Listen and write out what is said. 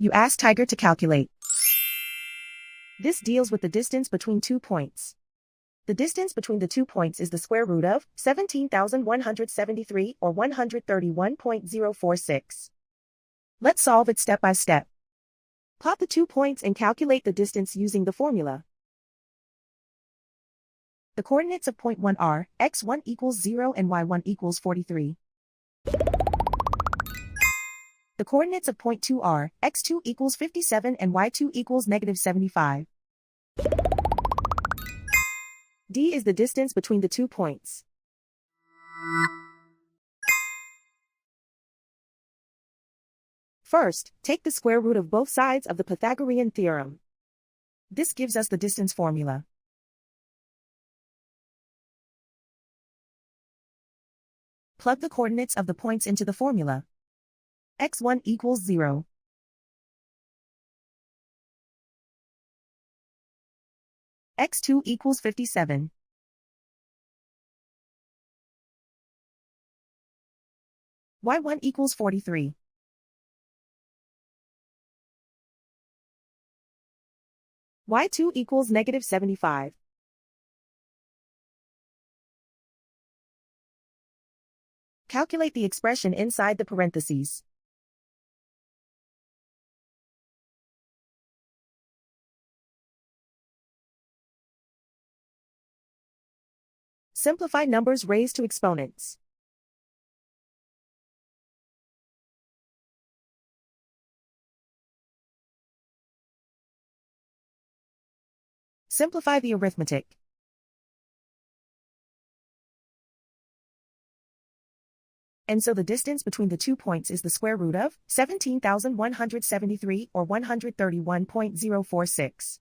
You ask Tiger to calculate. This deals with the distance between 2 points. The distance between the 2 points is the square root of 17,173 or 131.046. Let's solve it step by step. Plot the 2 points and calculate the distance using the formula. The coordinates of point 1 are x1 equals 0 and y1 equals 43. The coordinates of point 2 are x2 equals 57 and y2 equals negative 75. D is the distance between the 2 points. First, take the square root of both sides of the Pythagorean theorem. This gives us the distance formula. Plug the coordinates of the points into the formula. x1 equals 0. x2 equals 57. y1 equals 43. y2 equals negative 75. Calculate the expression inside the parentheses. Simplify numbers raised to exponents. Simplify the arithmetic. And so the distance between the 2 points is the square root of 17,173 or 131.046.